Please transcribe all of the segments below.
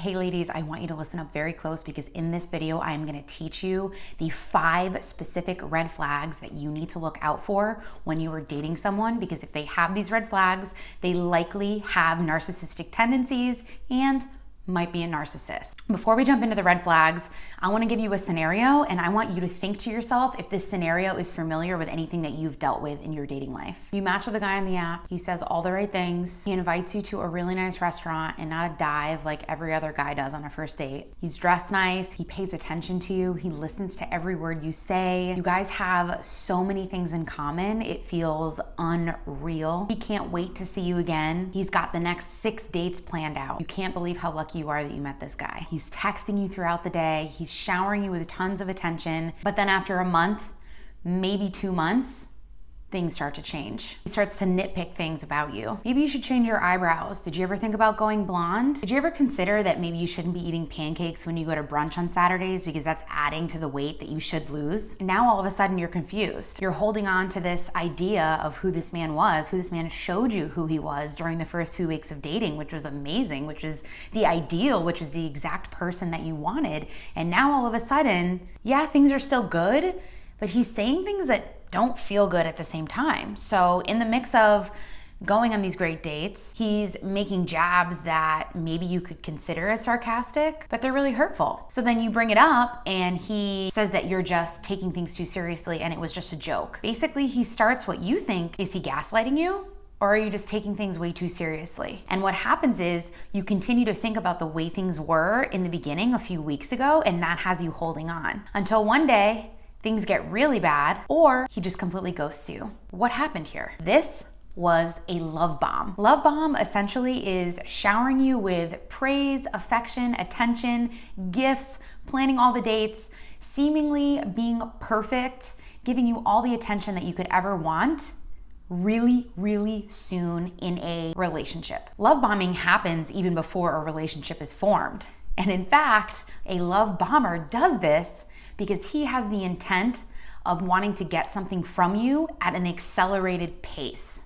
Hey ladies, I want you to listen up very close because in this video, I'm gonna teach you the 5 specific red flags that you need to look out for when you are dating someone, because if they have these red flags, they likely have narcissistic tendencies and might be a narcissist. Before we jump into the red flags, I wanna give you a scenario and I want you to think to yourself if this scenario is familiar with anything that you've dealt with in your dating life. You match with a guy on the app, he says all the right things, he invites you to a really nice restaurant and not a dive like every other guy does on a first date. He's dressed nice, he pays attention to you, he listens to every word you say. You guys have so many things in common, it feels unreal. He can't wait to see you again. He's got the next 6 dates planned out. You can't believe how lucky you are that you met this guy. He's texting you throughout the day, he's showering you with tons of attention, but then after a month, maybe 2 months, things start to change. He starts to nitpick things about you. Maybe you should change your eyebrows. Did you ever think about going blonde? Did you ever consider that maybe you shouldn't be eating pancakes when you go to brunch on Saturdays because that's adding to the weight that you should lose? Now all of a sudden you're confused. You're holding on to this idea of who this man was, who this man showed you who he was during the first few weeks of dating, which was amazing, which was the ideal, which was the exact person that you wanted. And now all of a sudden, yeah, things are still good, but he's saying things that don't feel good at the same time. So in the mix of going on these great dates, he's making jabs that maybe you could consider as sarcastic, but they're really hurtful. So then you bring it up and he says that you're just taking things too seriously and it was just a joke. Basically, he starts what you think, is he gaslighting you? Or are you just taking things way too seriously? And what happens is you continue to think about the way things were in the beginning a few weeks ago, and that has you holding on until one day things get really bad, or he just completely ghosts you. What happened here? This was a love bomb. Love bomb essentially is showering you with praise, affection, attention, gifts, planning all the dates, seemingly being perfect, giving you all the attention that you could ever want really, really soon in a relationship. Love bombing happens even before a relationship is formed. And in fact, a love bomber does this because he has the intent of wanting to get something from you at an accelerated pace.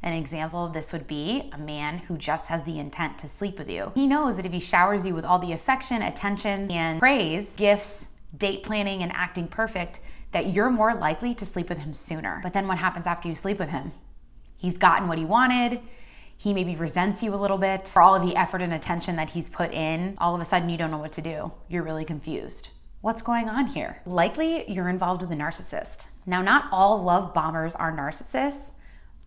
An example of this would be a man who just has the intent to sleep with you. He knows that if he showers you with all the affection, attention, and praise, gifts, date planning, and acting perfect, that you're more likely to sleep with him sooner. But then what happens after you sleep with him? He's gotten what he wanted. He maybe resents you a little bit for all of the effort and attention that he's put in. All of a sudden, you don't know what to do. You're really confused. What's going on here? Likely you're involved with a narcissist. Now, not all love bombers are narcissists,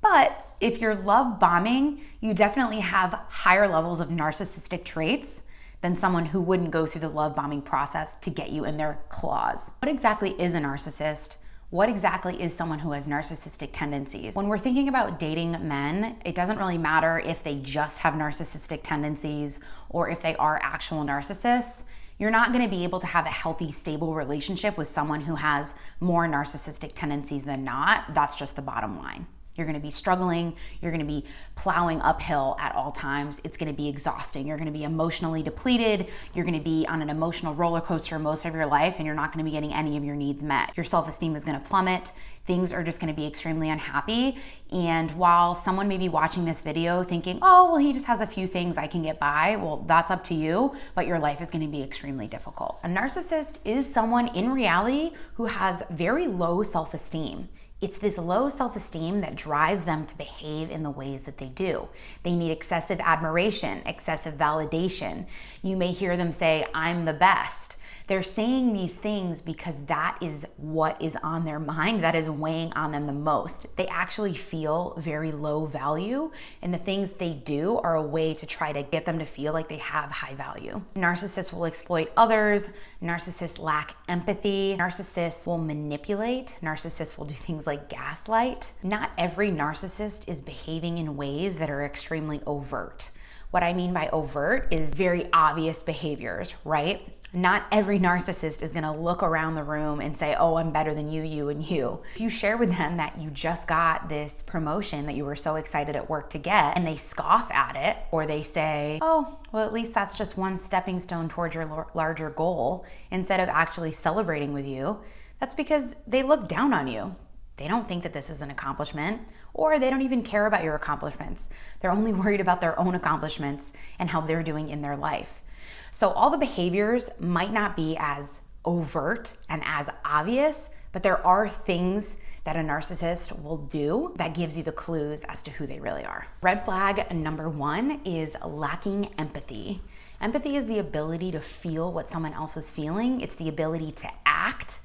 but if you're love bombing, you definitely have higher levels of narcissistic traits than someone who wouldn't go through the love bombing process to get you in their claws. What exactly is a narcissist? What exactly is someone who has narcissistic tendencies? When we're thinking about dating men, it doesn't really matter if they just have narcissistic tendencies or if they are actual narcissists. You're not gonna be able to have a healthy, stable relationship with someone who has more narcissistic tendencies than not. That's just the bottom line. You're gonna be struggling, you're gonna be plowing uphill at all times. It's gonna be exhausting. You're gonna be emotionally depleted. You're gonna be on an emotional roller coaster most of your life, and you're not gonna be getting any of your needs met. Your self-esteem is gonna plummet. Things are just gonna be extremely unhappy. And while someone may be watching this video thinking, oh, well, he just has a few things I can get by, well, that's up to you, but your life is gonna be extremely difficult. A narcissist is someone in reality who has very low self-esteem. It's this low self-esteem that drives them to behave in the ways that they do. They need excessive admiration, excessive validation. You may hear them say, I'm the best. They're saying these things because that is what is on their mind, that is weighing on them the most. They actually feel very low value, and the things they do are a way to try to get them to feel like they have high value. Narcissists will exploit others. Narcissists lack empathy. Narcissists will manipulate. Narcissists will do things like gaslight. Not every narcissist is behaving in ways that are extremely overt. What I mean by overt is very obvious behaviors, right? Not every narcissist is gonna look around the room and say, oh, I'm better than you, you, and you. If you share with them that you just got this promotion that you were so excited at work to get, and they scoff at it, or they say, oh, well, at least that's just one stepping stone towards your larger goal, instead of actually celebrating with you, that's because they look down on you. They don't think that this is an accomplishment, or they don't even care about your accomplishments. They're only worried about their own accomplishments and how they're doing in their life. So all the behaviors might not be as overt and as obvious, but there are things that a narcissist will do that gives you the clues as to who they really are. Red flag number 1 is lacking empathy. Empathy is the ability to feel what someone else is feeling. It's the ability to act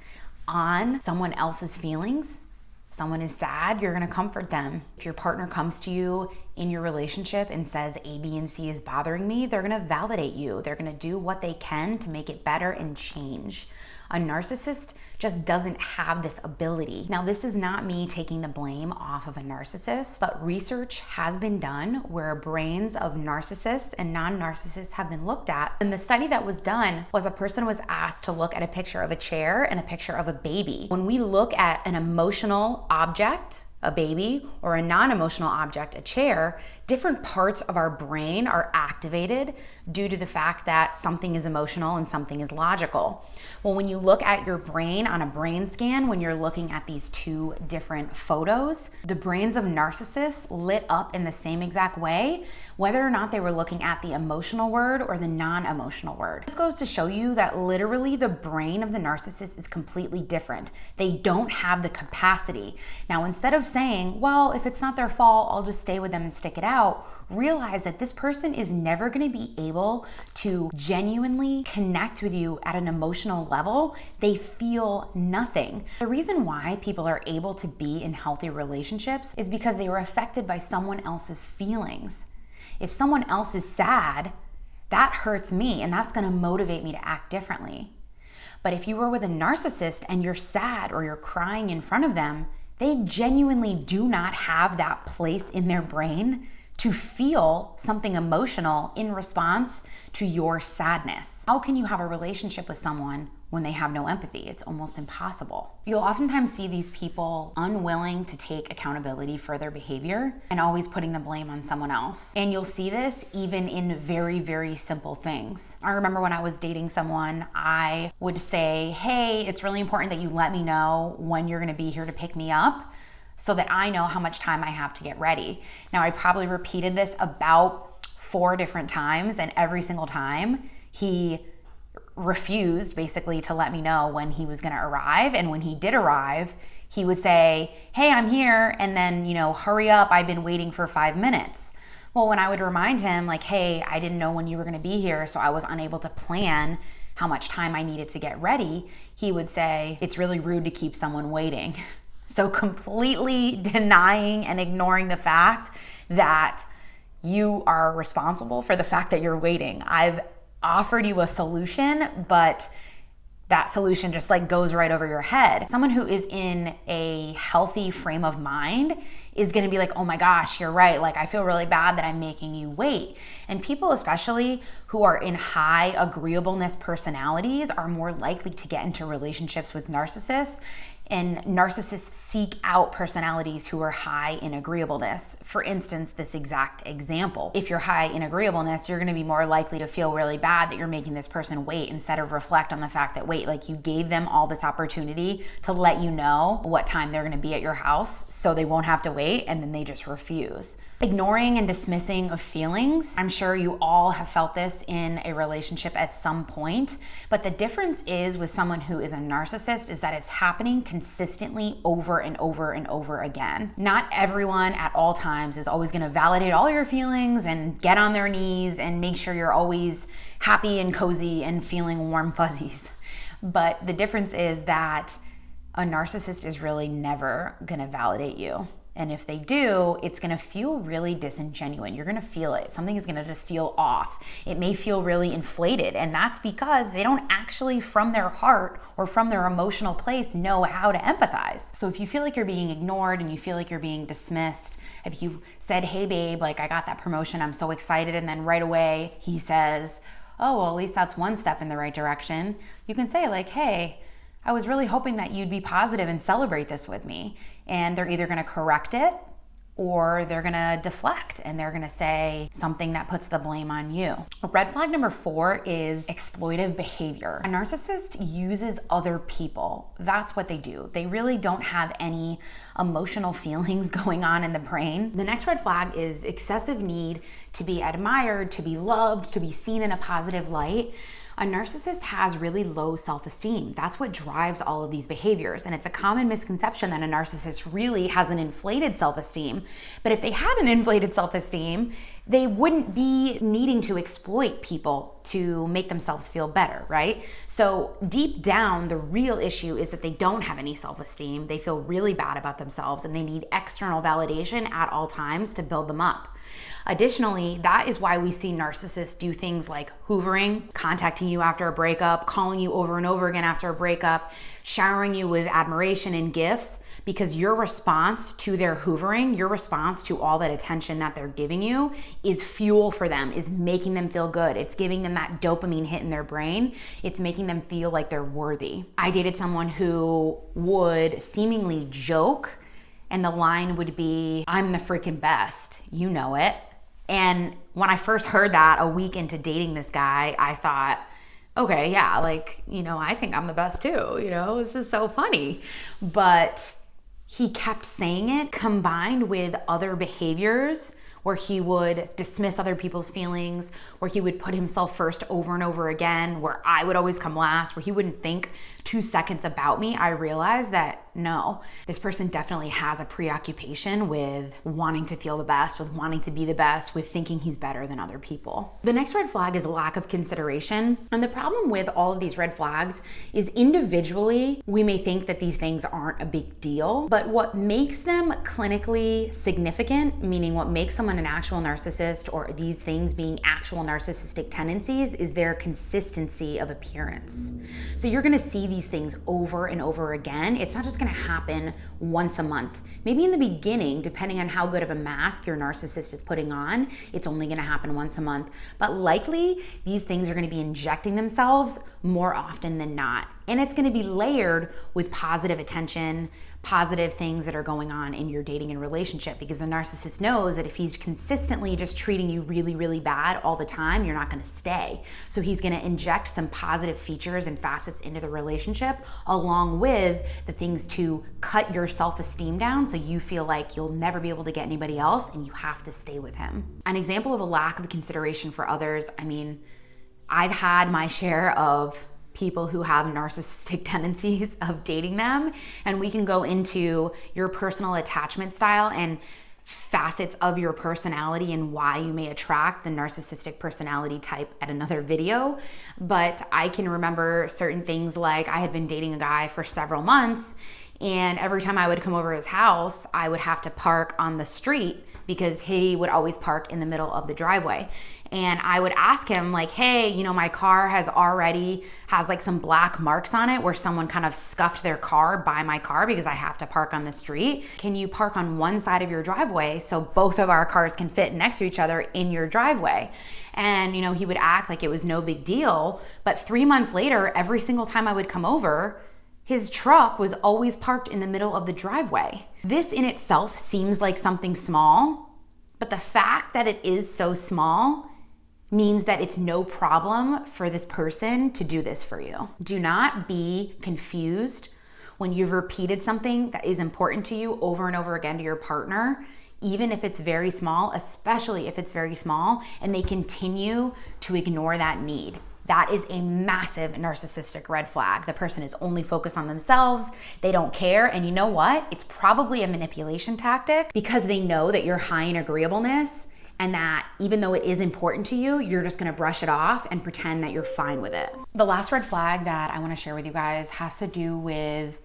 on someone else's feelings. Someone is sad, you're gonna comfort them. If your partner comes to you in your relationship and says A, B, and C is bothering me, they're gonna validate you. They're gonna do what they can to make it better and change. A narcissist just doesn't have this ability. Now, this is not me taking the blame off of a narcissist, but research has been done where brains of narcissists and non-narcissists have been looked at. And the study that was done was a person was asked to look at a picture of a chair and a picture of a baby. When we look at an emotional object, a baby, or a non-emotional object, a chair, different parts of our brain are activated due to the fact that something is emotional and something is logical. Well, when you look at your brain on a brain scan, when you're looking at these two different photos, the brains of narcissists lit up in the same exact way, whether or not they were looking at the emotional word or the non-emotional word. This goes to show you that literally the brain of the narcissist is completely different. They don't have the capacity. Now, instead of saying, well, if it's not their fault, I'll just stay with them and stick it out, realize that this person is never going to be able to genuinely connect with you at an emotional level. They feel nothing. The reason why people are able to be in healthy relationships is because they were affected by someone else's feelings. If someone else is sad, that hurts me, and that's going to motivate me to act differently. But if you were with a narcissist and you're sad or you're crying in front of them, they genuinely do not have that place in their brain to feel something emotional in response to your sadness. How can you have a relationship with someone when they have no empathy? It's almost impossible. You'll oftentimes see these people unwilling to take accountability for their behavior and always putting the blame on someone else. And you'll see this even in very, very simple things. I remember when I was dating someone, I would say, hey, it's really important that you let me know when you're gonna be here to pick me up, so that I know how much time I have to get ready. Now, I probably repeated this about 4 different times, and every single time he refused basically to let me know when he was gonna arrive. And when he did arrive, he would say, hey, I'm here, and then, hurry up, I've been waiting for 5 minutes. Well, when I would remind him like, hey, I didn't know when you were gonna be here, so I was unable to plan how much time I needed to get ready, he would say, it's really rude to keep someone waiting. So completely denying and ignoring the fact that you are responsible for the fact that you're waiting. I've offered you a solution, but that solution just goes right over your head. Someone who is in a healthy frame of mind is gonna be like, oh my gosh, you're right. I feel really bad that I'm making you wait. And people, especially who are in high agreeableness personalities, are more likely to get into relationships with narcissists. And narcissists seek out personalities who are high in agreeableness. For instance, this exact example. If you're high in agreeableness, you're gonna be more likely to feel really bad that you're making this person wait instead of reflect on the fact that, wait, you gave them all this opportunity to let you know what time they're gonna be at your house so they won't have to wait, and then they just refuse. Ignoring and dismissing of feelings. I'm sure you all have felt this in a relationship at some point, but the difference is with someone who is a narcissist is that it's happening consistently over and over and over again. Not everyone at all times is always gonna validate all your feelings and get on their knees and make sure you're always happy and cozy and feeling warm fuzzies. But the difference is that a narcissist is really never gonna validate you. And if they do, it's gonna feel really disingenuine. You're gonna feel it. Something is gonna just feel off. It may feel really inflated, and that's because they don't actually, from their heart or from their emotional place, know how to empathize. So if you feel like you're being ignored and you feel like you're being dismissed, if you said, hey babe, I got that promotion, I'm so excited, and then right away he says, oh, well, at least that's one step in the right direction, you can say hey, I was really hoping that you'd be positive and celebrate this with me. And they're either gonna correct it or they're gonna deflect and they're gonna say something that puts the blame on you. Red flag number 4 is exploitive behavior. A narcissist uses other people. That's what they do. They really don't have any emotional feelings going on in the brain. The next red flag is excessive need to be admired, to be loved, to be seen in a positive light. A narcissist has really low self-esteem. That's what drives all of these behaviors. And it's a common misconception that a narcissist really has an inflated self-esteem. But if they had an inflated self-esteem, they wouldn't be needing to exploit people to make themselves feel better, right? So deep down, the real issue is that they don't have any self-esteem. They feel really bad about themselves and they need external validation at all times to build them up. Additionally, that is why we see narcissists do things like hoovering, contacting you after a breakup, calling you over and over again after a breakup, showering you with admiration and gifts, because your response to their hoovering, your response to all that attention that they're giving you is fuel for them, is making them feel good. It's giving them that dopamine hit in their brain. It's making them feel like they're worthy. I dated someone who would seemingly joke, and the line would be, "I'm the freaking best, you know it." And when I first heard that a week into dating this guy, I thought, okay, yeah, like, I think I'm the best too, this is so funny. But he kept saying it, combined with other behaviors where he would dismiss other people's feelings, where he would put himself first over and over again, where I would always come last, where he wouldn't think 2 seconds about me. I realized that no, this person definitely has a preoccupation with wanting to feel the best, with wanting to be the best, with thinking he's better than other people. The next red flag is lack of consideration. And the problem with all of these red flags is individually, we may think that these things aren't a big deal, but what makes them clinically significant, meaning what makes someone an actual narcissist or these things being actual narcissistic tendencies, is their consistency of appearance. So you're gonna see these things over and over again. It's not just gonna happen once a month. Maybe in the beginning, depending on how good of a mask your narcissist is putting on, it's only gonna happen once a month. But likely, these things are gonna be injecting themselves more often than not. And it's gonna be layered with positive attention, positive things that are going on in your dating and relationship, because the narcissist knows that if he's consistently just treating you really, really bad all the time, you're not gonna stay. So he's gonna inject some positive features and facets into the relationship, along with the things to cut your self-esteem down so you feel like you'll never be able to get anybody else and you have to stay with him. An example of a lack of consideration for others, I've had my share of people who have narcissistic tendencies of dating them, and we can go into your personal attachment style and facets of your personality and why you may attract the narcissistic personality type at another video. But I can remember certain things, like I had been dating a guy for several months, and every time I would come over his house, I would have to park on the street because he would always park in the middle of the driveway. And I would ask him like, hey, my car has like some black marks on it where someone kind of scuffed their car by my car because I have to park on the street. Can you park on one side of your driveway so both of our cars can fit next to each other in your driveway? And, he would act like it was no big deal. But 3 months later, every single time I would come over, his truck was always parked in the middle of the driveway. This in itself seems like something small, but the fact that it is so small means that it's no problem for this person to do this for you. Do not be confused when you've repeated something that is important to you over and over again to your partner, even if it's very small, especially if it's very small, and they continue to ignore that need. That is a massive narcissistic red flag. The person is only focused on themselves. They don't care. And you know what? It's probably a manipulation tactic because they know that you're high in agreeableness, and that even though it is important to you, you're just gonna brush it off and pretend that you're fine with it. The last red flag that I wanna share with you guys has to do with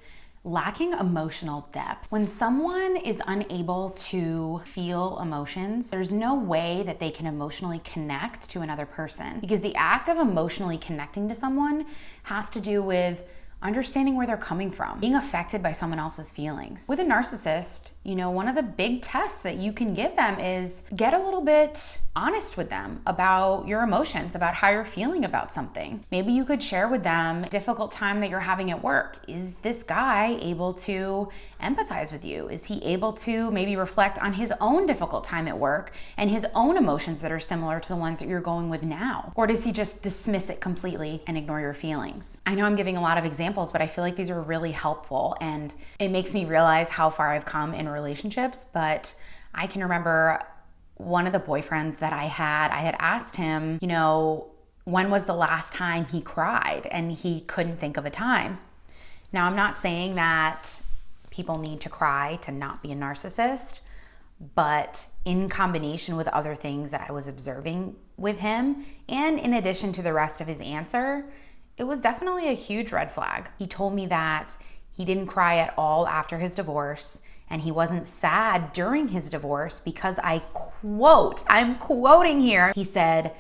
lacking emotional depth. When someone is unable to feel emotions, there's no way that they can emotionally connect to another person, because the act of emotionally connecting to someone has to do with understanding where they're coming from, being affected by someone else's feelings. With a narcissist, one of the big tests that you can give them is get a little bit honest with them about your emotions, about how you're feeling about something. Maybe you could share with them a difficult time that you're having at work. Is this guy able to empathize with you? Is he able to maybe reflect on his own difficult time at work and his own emotions that are similar to the ones that you're going with now? Or does he just dismiss it completely and ignore your feelings? I know I'm giving a lot of examples, but I feel like these are really helpful, and it makes me realize how far I've come in relationships. But I can remember one of the boyfriends that I had asked him, when was the last time he cried? And he couldn't think of a time. Now, I'm not saying that people need to cry to not be a narcissist, but in combination with other things that I was observing with him, and in addition to the rest of his answer, it was definitely a huge red flag. He told me that he didn't cry at all after his divorce, and he wasn't sad during his divorce because I'm quoting here, he said,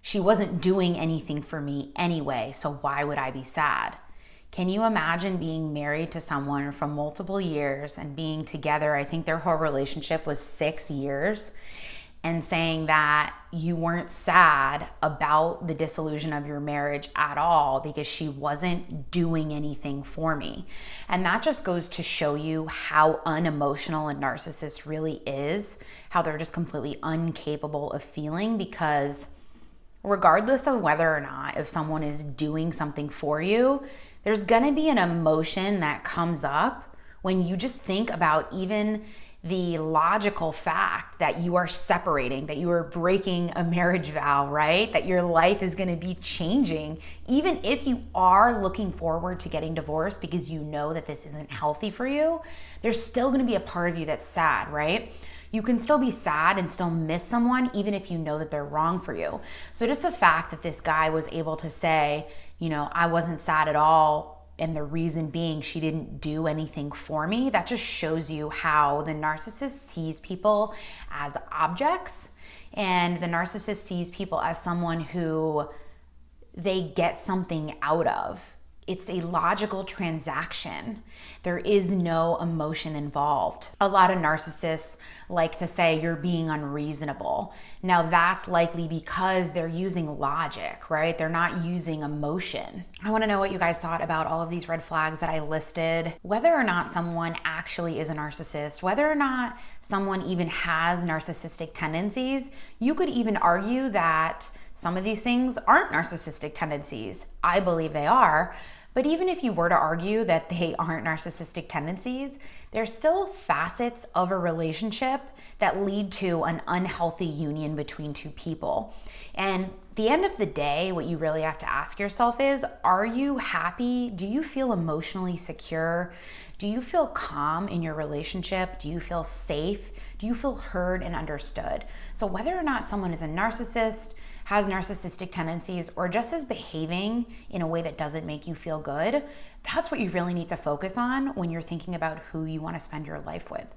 "She wasn't doing anything for me anyway, so why would I be sad?" Can you imagine being married to someone for multiple years and being together? I think their whole relationship was 6 years, and saying that you weren't sad about the dissolution of your marriage at all because she wasn't doing anything for me. And that just goes to show you how unemotional a narcissist really is, how they're just completely incapable of feeling, because regardless of whether or not if someone is doing something for you, there's gonna be an emotion that comes up when you just think about even the logical fact that you are separating, that you are breaking a marriage vow, right? That your life is gonna be changing. Even if you are looking forward to getting divorced because you know that this isn't healthy for you, there's still gonna be a part of you that's sad, right? You can still be sad and still miss someone even if you know that they're wrong for you. So just the fact that this guy was able to say, I wasn't sad at all, and the reason being she didn't do anything for me, that just shows you how the narcissist sees people as objects, and the narcissist sees people as someone who they get something out of. It's a logical transaction. There is no emotion involved. A lot of narcissists like to say you're being unreasonable. Now that's likely because they're using logic, right? They're not using emotion. I wanna know what you guys thought about all of these red flags that I listed. Whether or not someone actually is a narcissist, whether or not someone even has narcissistic tendencies, you could even argue that some of these things aren't narcissistic tendencies. I believe they are. But even if you were to argue that they aren't narcissistic tendencies, there's still facets of a relationship that lead to an unhealthy union between two people. And at the end of the day, what you really have to ask yourself is, are you happy? Do you feel emotionally secure? Do you feel calm in your relationship? Do you feel safe? Do you feel heard and understood? So whether or not someone is a narcissist, has narcissistic tendencies, or just is behaving in a way that doesn't make you feel good, that's what you really need to focus on when you're thinking about who you want to spend your life with.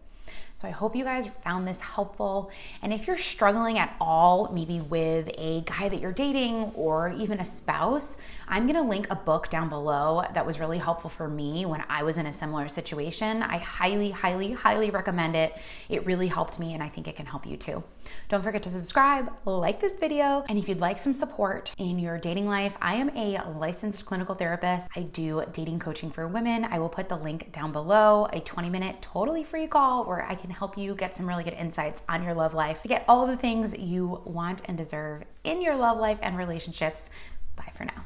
So I hope you guys found this helpful. And if you're struggling at all, maybe with a guy that you're dating or even a spouse, I'm gonna link a book down below that was really helpful for me when I was in a similar situation. I highly, highly, highly recommend it. It really helped me, and I think it can help you too. Don't forget to subscribe, like this video, and if you'd like some support in your dating life, I am a licensed clinical therapist. I do dating coaching for women. I will put the link down below, a 20-minute totally free call where I can help you get some really good insights on your love life to get all of the things you want and deserve in your love life and relationships. Bye for now.